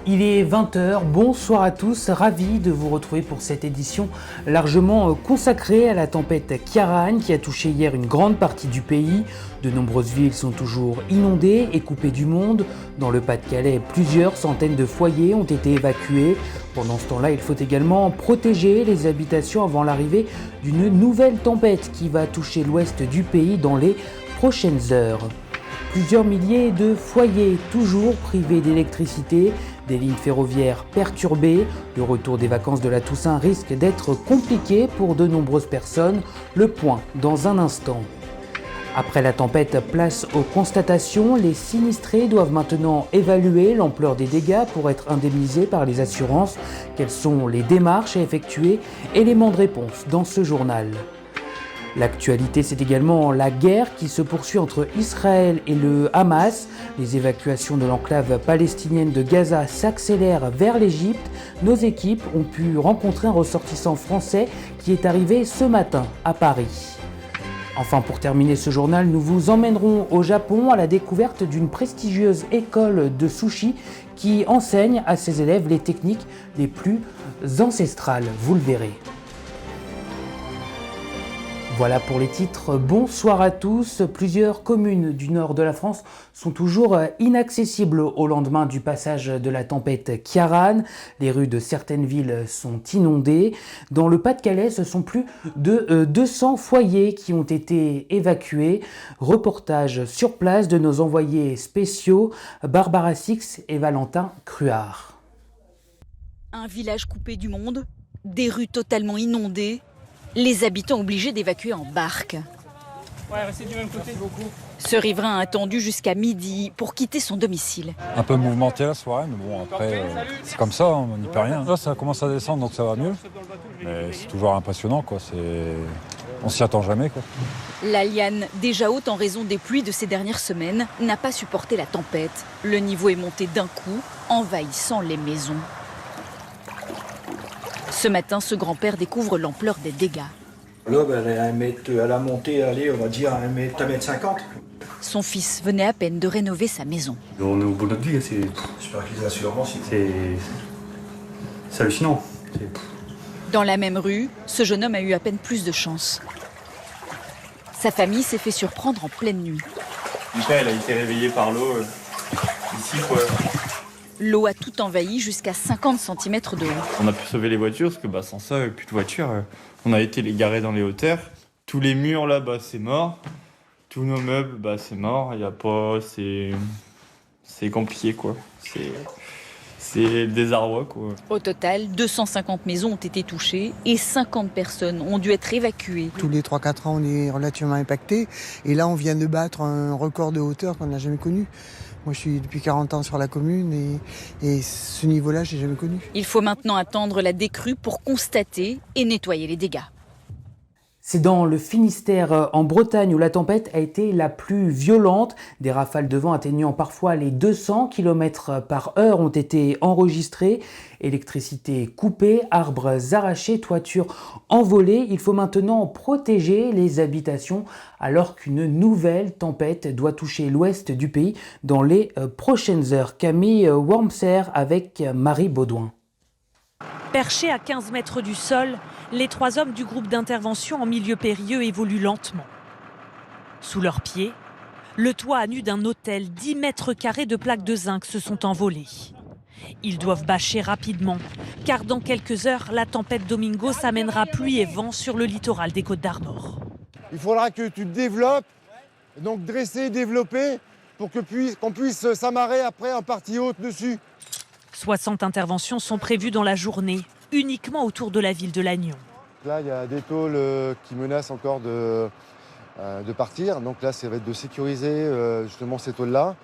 Il est 20h, bonsoir à tous, ravi de vous retrouver pour cette édition largement consacrée à la tempête Ciarán qui a touché hier une grande partie du pays. De nombreuses villes sont toujours inondées et coupées du monde. Dans le Pas-de-Calais, plusieurs centaines de foyers ont été évacués. Pendant ce temps-là, il faut également protéger les habitations avant l'arrivée d'une nouvelle tempête qui va toucher l'ouest du pays dans les prochaines heures. Plusieurs milliers de foyers toujours privés d'électricité, des lignes ferroviaires perturbées. Le retour des vacances de la Toussaint risque d'être compliqué pour de nombreuses personnes. Le point dans un instant. Après la tempête, place aux constatations. Les sinistrés doivent maintenant évaluer l'ampleur des dégâts pour être indemnisés par les assurances. Quelles sont les démarches à effectuer? Éléments de réponse dans ce journal. L'actualité, c'est également la guerre qui se poursuit entre Israël et le Hamas. Les évacuations de l'enclave palestinienne de Gaza s'accélèrent vers l'Égypte. Nos équipes ont pu rencontrer un ressortissant français qui est arrivé ce matin à Paris. Enfin, pour terminer ce journal, nous vous emmènerons au Japon à la découverte d'une prestigieuse école de sushi qui enseigne à ses élèves les techniques les plus ancestrales. Vous le verrez. Voilà pour les titres. Bonsoir à tous. Plusieurs communes du nord de la France sont toujours inaccessibles au lendemain du passage de la tempête Ciarán. Les rues de certaines villes sont inondées. Dans le Pas-de-Calais, ce sont plus de 200 foyers qui ont été évacués. Reportage sur place de nos envoyés spéciaux Barbara Six et Valentin Cruard. Un village coupé du monde, des rues totalement inondées. Les habitants obligés d'évacuer en barque. Ouais, restez du même côté. Ce riverain a attendu jusqu'à midi pour quitter son domicile. Un peu mouvementé la soirée, mais bon, après, c'est comme ça, on n'y peut rien. Là, ça commence à descendre, donc ça va mieux. Mais c'est toujours impressionnant, quoi. On s'y attend jamais, quoi. La liane, déjà haute en raison des pluies de ces dernières semaines, n'a pas supporté la tempête. Le niveau est monté d'un coup, envahissant les maisons. Ce matin, ce grand-père découvre l'ampleur des dégâts. Là, elle a monté, allez, on va dire, à 1,50 m. Son fils venait à peine de rénover sa maison. On est au bout de notre vie, J'espère que les assurances... c'est hallucinant. Dans la même rue, ce jeune homme a eu à peine plus de chance. Sa famille s'est fait surprendre en pleine nuit. Elle a été réveillée par l'eau ici, quoi. L'eau a tout envahi jusqu'à 50 cm de haut. On a pu sauver les voitures parce que sans ça, plus de voitures. On a été les garer dans les hauteurs. Tous les murs là, c'est mort. Tous nos meubles, c'est mort. Il y a pas, c'est compliqué quoi. C'est le désarroi quoi. Au total, 250 maisons ont été touchées et 50 personnes ont dû être évacuées. Tous les 3-4 ans, on est relativement impacté. Et là, on vient de battre un record de hauteur qu'on n'a jamais connu. Moi, je suis depuis 40 ans sur la commune et ce niveau-là, je n'ai jamais connu. Il faut maintenant attendre la décrue pour constater et nettoyer les dégâts. C'est dans le Finistère, en Bretagne, où la tempête a été la plus violente. Des rafales de vent atteignant parfois les 200 km/h ont été enregistrées. Électricité coupée, arbres arrachés, toitures envolées. Il faut maintenant protéger les habitations alors qu'une nouvelle tempête doit toucher l'ouest du pays dans les prochaines heures. Camille Wormser avec Marie Baudouin. Perchés à 15 mètres du sol, les 3 hommes du groupe d'intervention en milieu périlleux évoluent lentement. Sous leurs pieds, le toit à nu d'un hôtel, 10 mètres carrés de plaques de zinc se sont envolés. Ils doivent bâcher rapidement, car dans quelques heures, la tempête Domingo s'amènera pluie et vent sur le littoral des Côtes-d'Armor. Il faudra que tu te développes, donc dresser, développer, pour qu'on puisse s'amarrer après en partie haute dessus. 60 interventions sont prévues dans la journée, uniquement autour de la ville de Lannion. Là, il y a des tôles qui menacent encore de partir. Donc là, ça va être de sécuriser justement ces tôles-là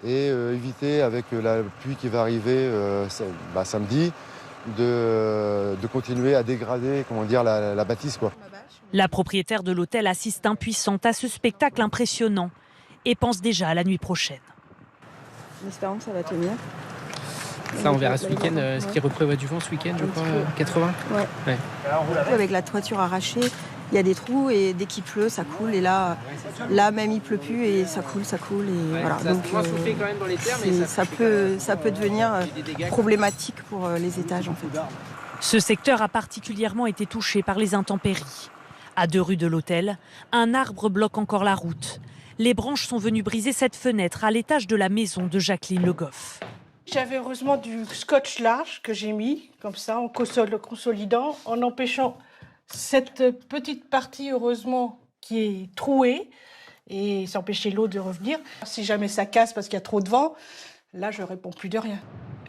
et éviter, avec la pluie qui va arriver samedi, de continuer à dégrader la bâtisse, quoi. La propriétaire de l'hôtel assiste impuissante à ce spectacle impressionnant et pense déjà à la nuit prochaine. En espérant que ça va tenir. Ça, on verra ce week-end, ce qui reprévoit du vent ce week-end, je crois, 80 Ouais. Avec la toiture arrachée, Il y a des trous et dès qu'il pleut, ça coule. Et là même il pleut plus et ça coule. Et voilà. Donc ça peut devenir problématique pour les étages en fait. Ce secteur a particulièrement été touché par les intempéries. À 2 rues de l'hôtel, un arbre bloque encore la route. Les branches sont venues briser cette fenêtre à l'étage de la maison de Jacqueline Le Goff. J'avais heureusement du scotch large que j'ai mis, comme ça, en consolidant, en empêchant cette petite partie, heureusement, qui est trouée, et ça empêchait l'eau de revenir. Si jamais ça casse parce qu'il y a trop de vent, là, je ne réponds plus de rien.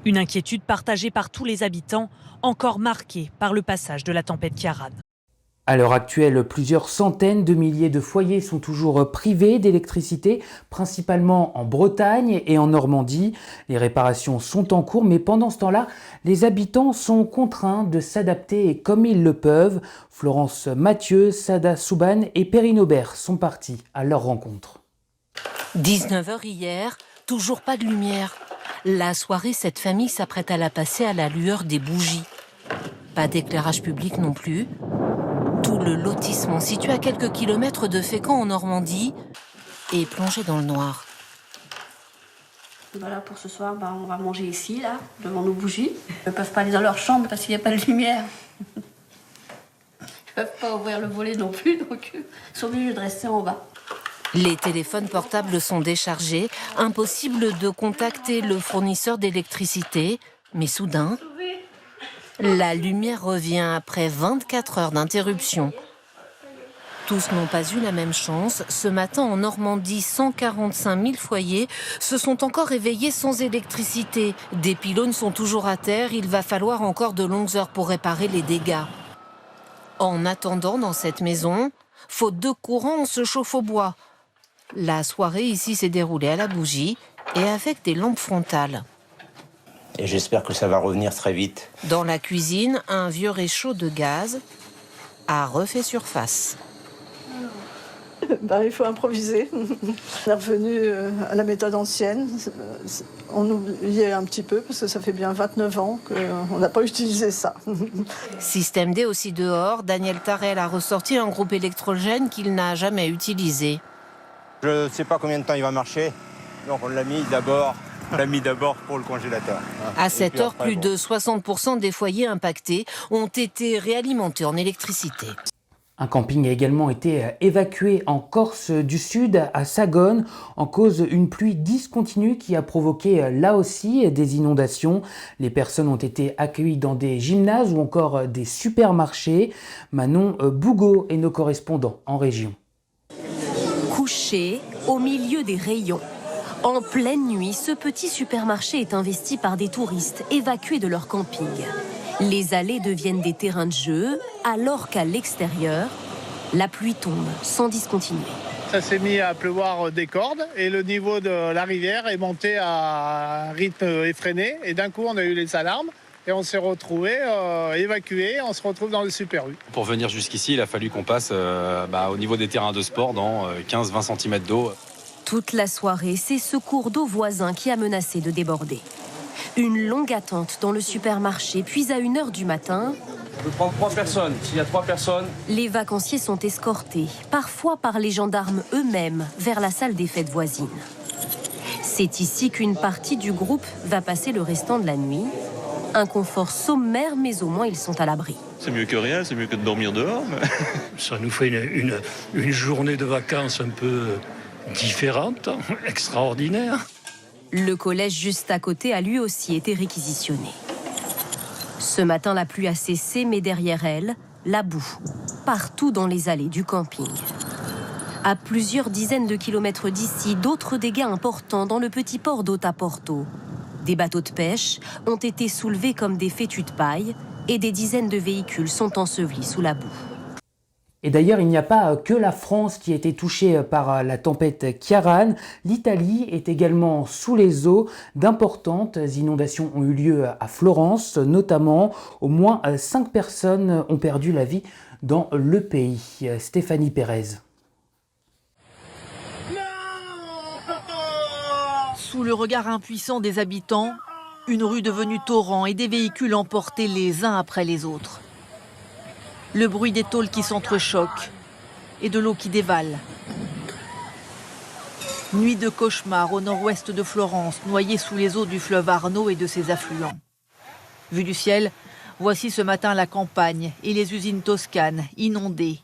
Une inquiétude partagée par tous les habitants, encore marquée par le passage de la tempête Ciarán. À l'heure actuelle, plusieurs centaines de milliers de foyers sont toujours privés d'électricité, principalement en Bretagne et en Normandie. Les réparations sont en cours, mais pendant ce temps-là, les habitants sont contraints de s'adapter comme ils le peuvent. Florence Mathieu, Sada Souban et Perrine Aubert sont partis à leur rencontre. 19h hier, toujours pas de lumière. La soirée, cette famille s'apprête à la passer à la lueur des bougies. Pas d'éclairage public non plus. Tout le lotissement, situé à quelques kilomètres de Fécamp en Normandie, est plongé dans le noir. Voilà, pour ce soir, on va manger ici, là, devant nos bougies. Ils ne peuvent pas aller dans leur chambre parce qu'il n'y a pas de lumière. Ils ne peuvent pas ouvrir le volet non plus, donc ils sont obligés de rester en bas. Les téléphones portables sont déchargés, impossible de contacter le fournisseur d'électricité, mais soudain, la lumière revient après 24 heures d'interruption. Tous n'ont pas eu la même chance. Ce matin, en Normandie, 145 000 foyers se sont encore réveillés sans électricité. Des pylônes sont toujours à terre. Il va falloir encore de longues heures pour réparer les dégâts. En attendant, dans cette maison, faute de courant, on se chauffe au bois. La soirée ici s'est déroulée à la bougie et avec des lampes frontales. Et j'espère que ça va revenir très vite. Dans la cuisine, un vieux réchaud de gaz a refait surface. Il faut improviser. On est revenu à la méthode ancienne. On oubliait un petit peu parce que ça fait bien 29 ans qu'on n'a pas utilisé ça. Système D aussi dehors, Daniel Tarel a ressorti un groupe électrogène qu'il n'a jamais utilisé. Je ne sais pas combien de temps il va marcher, donc on l'a mis d'abord pour le congélateur. À cette heure, plus de 60% des foyers impactés ont été réalimentés en électricité. Un camping a également été évacué en Corse du Sud, à Sagone, en cause d'une pluie discontinue qui a provoqué là aussi des inondations. Les personnes ont été accueillies dans des gymnases ou encore des supermarchés. Manon Bougot est nos correspondants en région. Couché au milieu des rayons. En pleine nuit, ce petit supermarché est investi par des touristes évacués de leur camping. Les allées deviennent des terrains de jeu, alors qu'à l'extérieur, la pluie tombe sans discontinuer. Ça s'est mis à pleuvoir des cordes et le niveau de la rivière est monté à un rythme effréné. Et d'un coup, on a eu les alarmes et on s'est retrouvés évacués. On se retrouve dans le Super U. Pour venir jusqu'ici, il a fallu qu'on passe au niveau des terrains de sport dans 15-20 cm d'eau. Toute la soirée, c'est ce cours d'eau voisin qui a menacé de déborder. Une longue attente dans le supermarché, puis à 1h du matin... Je peux prendre 3 personnes. S'il y a 3 personnes... Les vacanciers sont escortés, parfois par les gendarmes eux-mêmes, vers la salle des fêtes voisine. C'est ici qu'une partie du groupe va passer le restant de la nuit. Un confort sommaire, mais au moins ils sont à l'abri. C'est mieux que rien, c'est mieux que de dormir dehors. Mais... Ça nous fait une journée de vacances un peu différente, extraordinaire. Le collège juste à côté a lui aussi été réquisitionné. Ce matin, la pluie a cessé, mais derrière elle, la boue, partout dans les allées du camping. À plusieurs dizaines de kilomètres d'ici, d'autres dégâts importants dans le petit port d'Otaporto. Des bateaux de pêche ont été soulevés comme des fétus de paille et des dizaines de véhicules sont ensevelis sous la boue. Et d'ailleurs, il n'y a pas que la France qui a été touchée par la tempête Ciarán. L'Italie est également sous les eaux. D'importantes inondations ont eu lieu à Florence, notamment. Au moins 5 personnes ont perdu la vie dans le pays. Stéphanie Pérez. Sous le regard impuissant des habitants, une rue devenue torrent et des véhicules emportés les uns après les autres. Le bruit des tôles qui s'entrechoquent et de l'eau qui dévale. Nuit de cauchemar au nord-ouest de Florence, noyée sous les eaux du fleuve Arno et de ses affluents. Vue du ciel, voici ce matin la campagne et les usines toscanes inondées.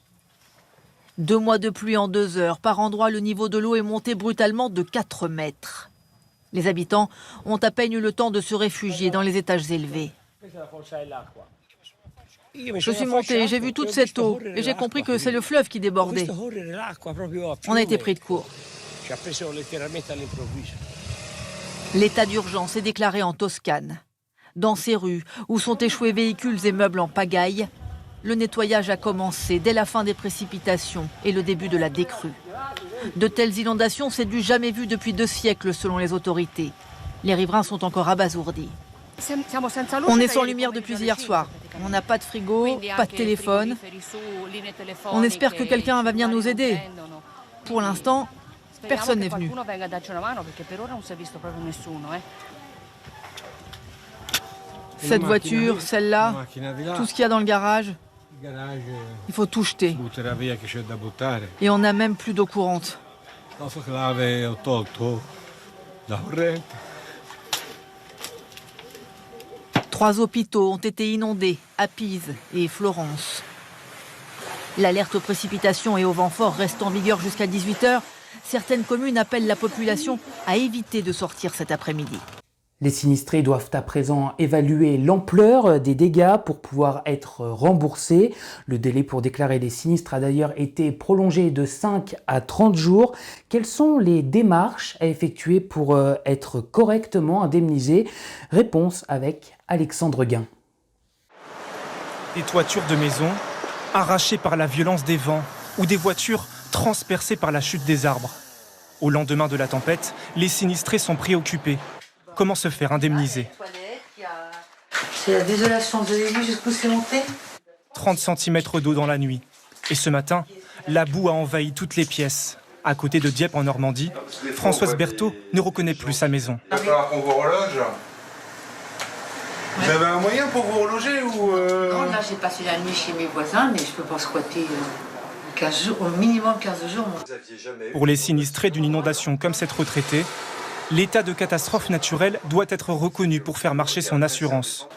2 mois de pluie en 2 heures. Par endroits, le niveau de l'eau est monté brutalement de 4 mètres. Les habitants ont à peine eu le temps de se réfugier dans les étages élevés. Je suis monté, j'ai vu toute cette eau et j'ai compris que c'est le fleuve qui débordait. On a été pris de court. L'état d'urgence est déclaré en Toscane. Dans ces rues où sont échoués véhicules et meubles en pagaille, le nettoyage a commencé dès la fin des précipitations et le début de la décrue. De telles inondations, c'est du jamais vu depuis 2 siècles selon les autorités. Les riverains sont encore abasourdis. On est sans lumière depuis hier soir. On n'a pas de frigo, pas de téléphone. On espère que quelqu'un va venir nous aider. Pour l'instant, personne n'est venu. Cette voiture, celle-là, tout ce qu'il y a dans le garage, il faut tout jeter. Et on n'a même plus d'eau courante. 3 hôpitaux ont été inondés à Pise et Florence. L'alerte aux précipitations et au vent fort reste en vigueur jusqu'à 18h. Certaines communes appellent la population à éviter de sortir cet après-midi. Les sinistrés doivent à présent évaluer l'ampleur des dégâts pour pouvoir être remboursés. Le délai pour déclarer les sinistres a d'ailleurs été prolongé de 5 à 30 jours. Quelles sont les démarches à effectuer pour être correctement indemnisés? Réponse avec Alexandre Guin. Des toitures de maisons arrachées par la violence des vents ou des voitures transpercées par la chute des arbres. Au lendemain de la tempête, les sinistrés sont préoccupés. Comment se faire indemniser? C'est la désolation, vous avez vu jusqu'où c'est monté? 30 cm d'eau dans la nuit. Et ce matin, la boue a envahi toutes les pièces. À côté de Dieppe en Normandie, Françoise Berthaud ne reconnaît plus sa maison. Il va falloir qu'on vous reloge. Vous avez un moyen pour vous reloger ou Non, là j'ai passé la nuit chez mes voisins, mais je peux pas squatter 15 jours, au minimum 15 jours. Pour les sinistrés d'une inondation comme cette retraitée, l'état de catastrophe naturelle doit être reconnu pour faire marcher son assurance.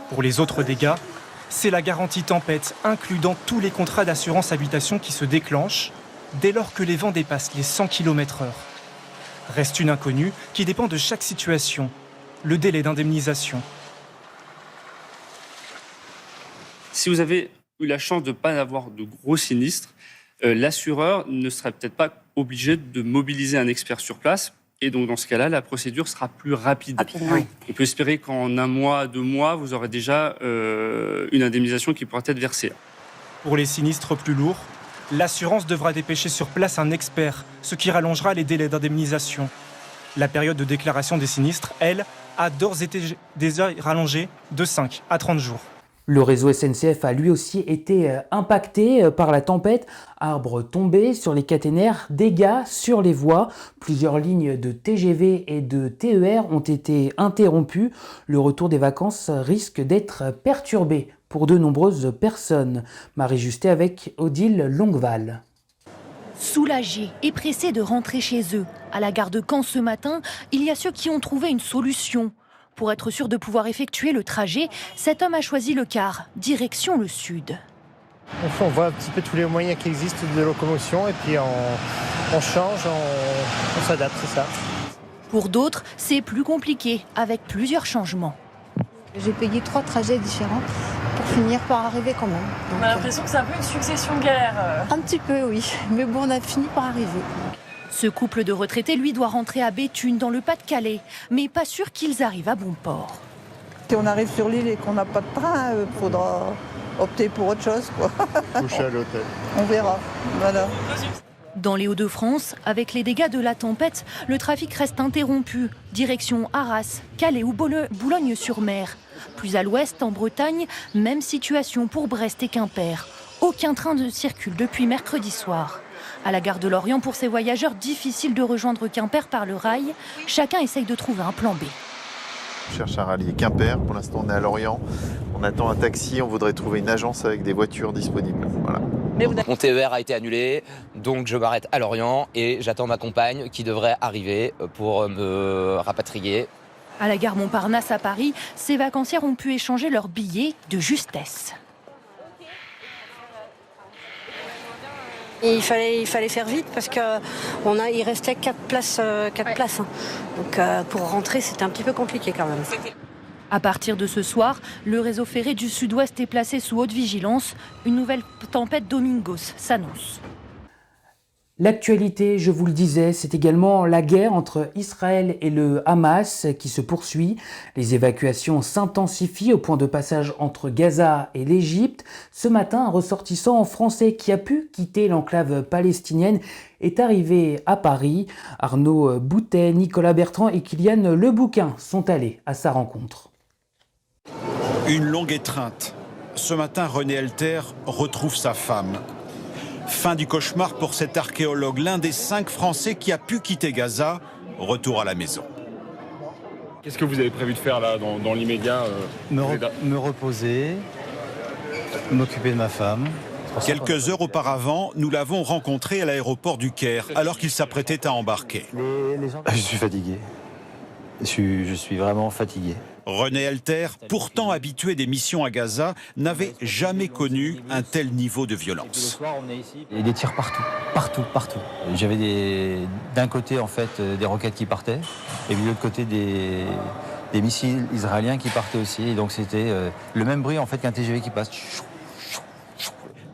Pour les autres dégâts, c'est la garantie tempête inclue dans tous les contrats d'assurance habitation qui se déclenchent dès lors que les vents dépassent les 100 km/h. Reste une inconnue qui dépend de chaque situation, le délai d'indemnisation. Si vous avez eu la chance de ne pas avoir de gros sinistres, l'assureur ne serait peut-être pas obligé de mobiliser un expert sur place. Et donc, dans ce cas-là, la procédure sera plus rapide. Oui. On peut espérer qu'en 1 mois, 2 mois, vous aurez déjà une indemnisation qui pourra être versée. Pour les sinistres plus lourds, l'assurance devra dépêcher sur place un expert, ce qui rallongera les délais d'indemnisation. La période de déclaration des sinistres, elle, a d'ores et déjà rallongé de 5 à 30 jours. Le réseau SNCF a lui aussi été impacté par la tempête. Arbres tombés sur les caténaires, dégâts sur les voies. Plusieurs lignes de TGV et de TER ont été interrompues. Le retour des vacances risque d'être perturbé pour de nombreuses personnes. Marie Justet avec Odile Longueval. Soulagés et pressés de rentrer chez eux. À la gare de Caen ce matin, il y a ceux qui ont trouvé une solution. Pour être sûr de pouvoir effectuer le trajet, cet homme a choisi le car, direction le sud. On voit un petit peu tous les moyens qui existent de locomotion et puis on change, on s'adapte, c'est ça. Pour d'autres, c'est plus compliqué, avec plusieurs changements. J'ai payé 3 trajets différents pour finir par arriver quand même. Donc, on a l'impression que c'est un peu une succession de galères. Un petit peu, oui. Mais bon, on a fini par arriver. Ce couple de retraités, lui, doit rentrer à Béthune, dans le Pas-de-Calais. Mais pas sûr qu'ils arrivent à bon port. Si on arrive sur l'île et qu'on n'a pas de train, il faudra opter pour autre chose, quoi. Coucher à l'hôtel. On verra, voilà. Dans les Hauts-de-France, avec les dégâts de la tempête, le trafic reste interrompu. Direction Arras, Calais ou Boulogne-sur-Mer. Plus à l'ouest, en Bretagne, même situation pour Brest et Quimper. Aucun train ne circule depuis mercredi soir. À la gare de Lorient, pour ces voyageurs, difficile de rejoindre Quimper par le rail. Chacun essaye de trouver un plan B. On cherche à rallier Quimper. Pour l'instant, on est à Lorient. On attend un taxi. On voudrait trouver une agence avec des voitures disponibles. Voilà. Mon TER a été annulé, donc je m'arrête à Lorient et j'attends ma compagne qui devrait arriver pour me rapatrier. À la gare Montparnasse à Paris, ces vacancières ont pu échanger leurs billets de justesse. Il fallait faire vite parce qu'il restait 4 places. Donc pour rentrer, c'était un petit peu compliqué quand même. À partir de ce soir, le réseau ferré du Sud-Ouest est placé sous haute vigilance. Une nouvelle tempête Domingos s'annonce. L'actualité, je vous le disais, c'est également la guerre entre Israël et le Hamas qui se poursuit. Les évacuations s'intensifient au point de passage entre Gaza et l'Égypte. Ce matin, un ressortissant français qui a pu quitter l'enclave palestinienne est arrivé à Paris. Arnaud Boutet, Nicolas Bertrand et Kylian Lebouquin sont allés à sa rencontre. Une longue étreinte. Ce matin, René Elter retrouve sa femme. Fin du cauchemar pour cet archéologue, l'un des 5 Français qui a pu quitter Gaza. Retour à la maison. Qu'est-ce que vous avez prévu de faire là dans l'immédiat Me reposer, m'occuper de ma femme. Quelques heures auparavant, nous l'avons rencontré à l'aéroport du Caire, alors qu'il s'apprêtait à embarquer. Je suis fatigué. Je suis vraiment fatigué. René Elter, pourtant habitué des missions à Gaza, n'avait jamais connu un tel niveau de violence. Il y a des tirs partout. J'avais d'un côté en fait des roquettes qui partaient, et de l'autre côté des missiles israéliens qui partaient aussi. Et donc c'était le même bruit en fait qu'un TGV qui passe.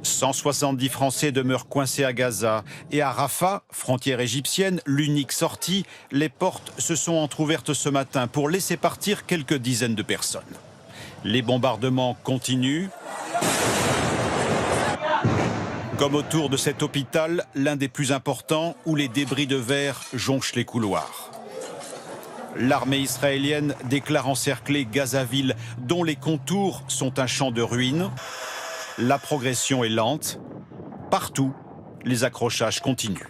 170 Français demeurent coincés à Gaza. Et à Rafah, frontière égyptienne, l'unique sortie, les portes se sont entr'ouvertes ce matin pour laisser partir quelques dizaines de personnes. Les bombardements continuent. Comme autour de cet hôpital, l'un des plus importants, où les débris de verre jonchent les couloirs. L'armée israélienne déclare encercler Gazaville, dont les contours sont un champ de ruines. La progression est lente. Partout, les accrochages continuent.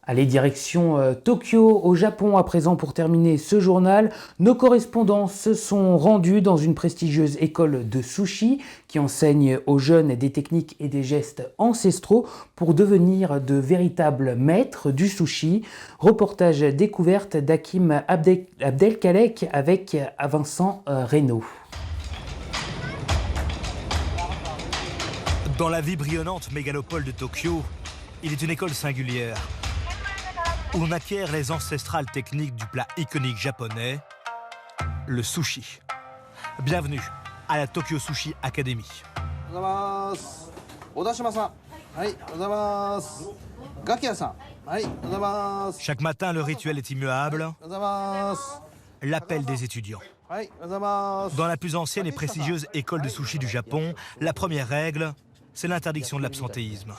Allez, direction Tokyo, au Japon, à présent pour terminer ce journal. Nos correspondants se sont rendus dans une prestigieuse école de sushi qui enseigne aux jeunes des techniques et des gestes ancestraux pour devenir de véritables maîtres du sushi. Reportage découverte d'Hakim Abdelkalek avec Vincent Reynaud. Dans la vibrillante mégalopole de Tokyo, il est une école singulière où l'on acquiert les ancestrales techniques du plat iconique japonais, le sushi. Bienvenue à la Tokyo Sushi Academy. Chaque matin, le rituel est immuable. L'appel des étudiants. Dans la plus ancienne et prestigieuse école de sushi du Japon, la première règle, c'est l'interdiction de l'absentéisme.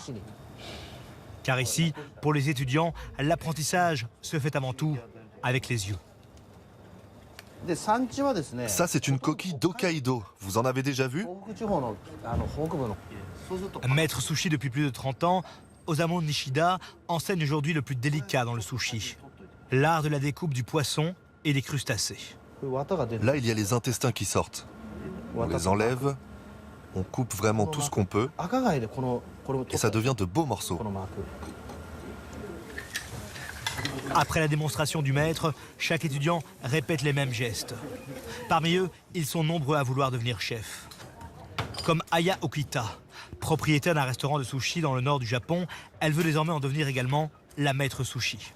Car ici, pour les étudiants, l'apprentissage se fait avant tout avec les yeux. Ça, c'est une coquille d'Hokkaido. Vous en avez déjà vu? Maître sushi depuis plus de 30 ans, Osamu Nishida enseigne aujourd'hui le plus délicat dans le sushi. L'art de la découpe du poisson et des crustacés. Là, il y a les intestins qui sortent. On les enlève, on coupe vraiment tout ce qu'on peut, et ça devient de beaux morceaux. Après la démonstration du maître, chaque étudiant répète les mêmes gestes. Parmi eux, ils sont nombreux à vouloir devenir chefs. Comme Aya Okita, propriétaire d'un restaurant de sushi dans le nord du Japon, elle veut désormais en devenir également la maître sushi.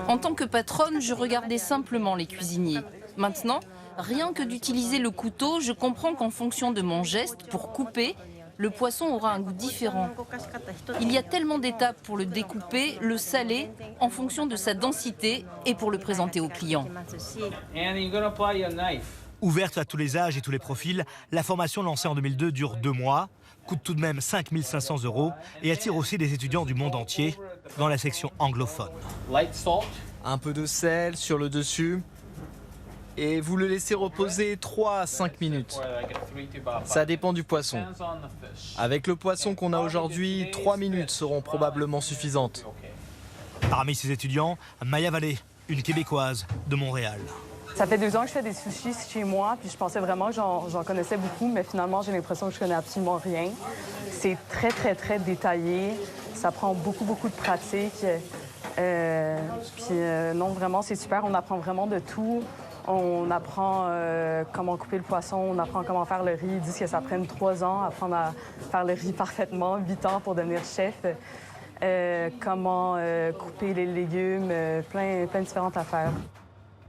En tant que patronne, je regardais simplement les cuisiniers. Maintenant, rien que d'utiliser le couteau, je comprends qu'en fonction de mon geste pour couper, le poisson aura un goût différent. Il y a tellement d'étapes pour le découper, le saler, en fonction de sa densité et pour le présenter au client. Ouverte à tous les âges et tous les profils, la formation lancée en 2002 dure 2 mois, coûte tout de même 5 500 € et attire aussi des étudiants du monde entier dans la section anglophone. Un peu de sel sur le dessus et vous le laissez reposer 3 à 5 minutes. Ça dépend du poisson. Avec le poisson qu'on a aujourd'hui, 3 minutes seront probablement suffisantes. Parmi ces étudiants, Maya Vallée, une Québécoise de Montréal. Ça fait 2 ans que je fais des sushis chez moi, puis je pensais vraiment que j'en connaissais beaucoup, mais finalement, j'ai l'impression que je connais absolument rien. C'est très, très, très détaillé. Ça prend beaucoup, beaucoup de pratique. Non, vraiment, c'est super. On apprend vraiment de tout. On apprend comment couper le poisson, on apprend comment faire le riz. Ils disent que ça prend 3 ans, apprendre à faire le riz parfaitement, 8 ans pour devenir chef. Comment couper les légumes, plein de différentes affaires.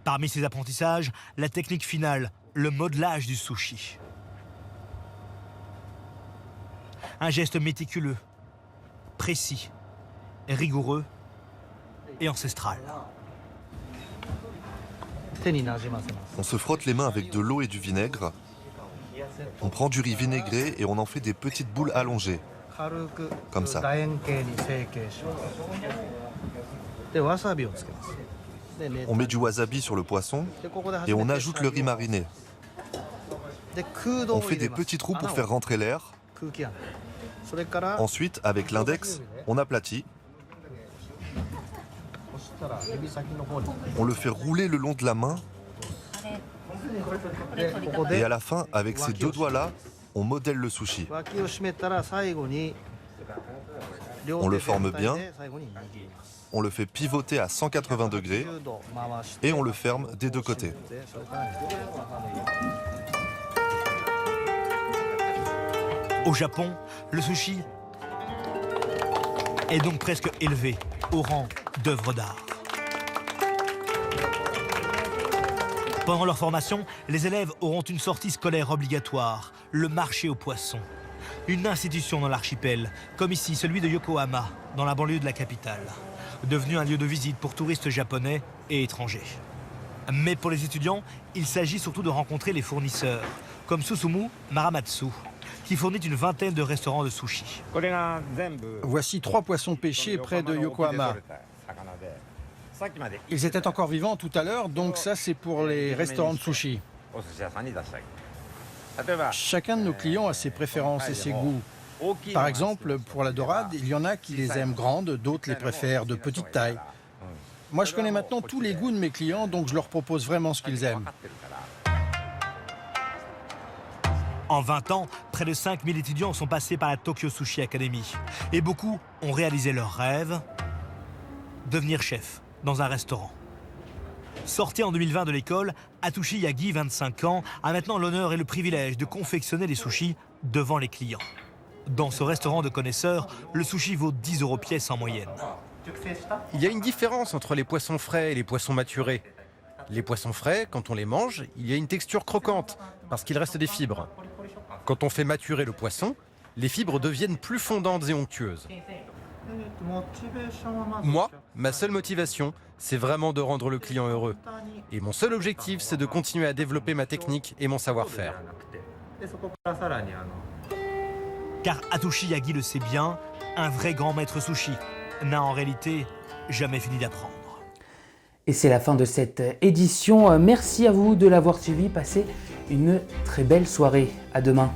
Parmi ces apprentissages, la technique finale, le modelage du sushi. Un geste méticuleux, précis, rigoureux et ancestral. On se frotte les mains avec de l'eau et du vinaigre. On prend du riz vinaigré et on en fait des petites boules allongées. Comme ça. On met du wasabi sur le poisson et on ajoute le riz mariné. On fait des petits trous pour faire rentrer l'air. Ensuite, avec l'index, on aplatit. On le fait rouler le long de la main. Et à la fin, avec ces 2 doigts-là, on modèle le sushi. On le forme bien. On le fait pivoter à 180 degrés et on le ferme des 2 côtés. Au Japon, le sushi est donc presque élevé au rang d'œuvre d'art. Pendant leur formation, les élèves auront une sortie scolaire obligatoire, le marché aux poissons. Une institution dans l'archipel, comme ici celui de Yokohama, dans la banlieue de la capitale, devenu un lieu de visite pour touristes japonais et étrangers. Mais pour les étudiants, il s'agit surtout de rencontrer les fournisseurs, comme Susumu Maramatsu, qui fournit une vingtaine de restaurants de sushi. Voici 3 poissons pêchés près de Yokohama. Ils étaient encore vivants tout à l'heure, donc ça c'est pour les restaurants de sushi. Chacun de nos clients a ses préférences et ses goûts. Par exemple, pour la dorade, il y en a qui les aiment grandes, d'autres les préfèrent de petite taille. Moi, je connais maintenant tous les goûts de mes clients, donc je leur propose vraiment ce qu'ils aiment. En 20 ans, près de 5000 étudiants sont passés par la Tokyo Sushi Academy. Et beaucoup ont réalisé leur rêve, devenir chef dans un restaurant. Sorti en 2020 de l'école, Atsushi Yagi, 25 ans, a maintenant l'honneur et le privilège de confectionner les sushis devant les clients. Dans ce restaurant de connaisseurs, le sushi vaut 10 € pièce en moyenne. Il y a une différence entre les poissons frais et les poissons maturés. Les poissons frais, quand on les mange, il y a une texture croquante, parce qu'il reste des fibres. Quand on fait maturer le poisson, les fibres deviennent plus fondantes et onctueuses. Moi, ma seule motivation, c'est vraiment de rendre le client heureux. Et mon seul objectif, c'est de continuer à développer ma technique et mon savoir-faire. Car Atsushi Yagi le sait bien, un vrai grand maître sushi n'a en réalité jamais fini d'apprendre. Et c'est la fin de cette édition. Merci à vous de l'avoir suivi. Passez une très belle soirée. À demain.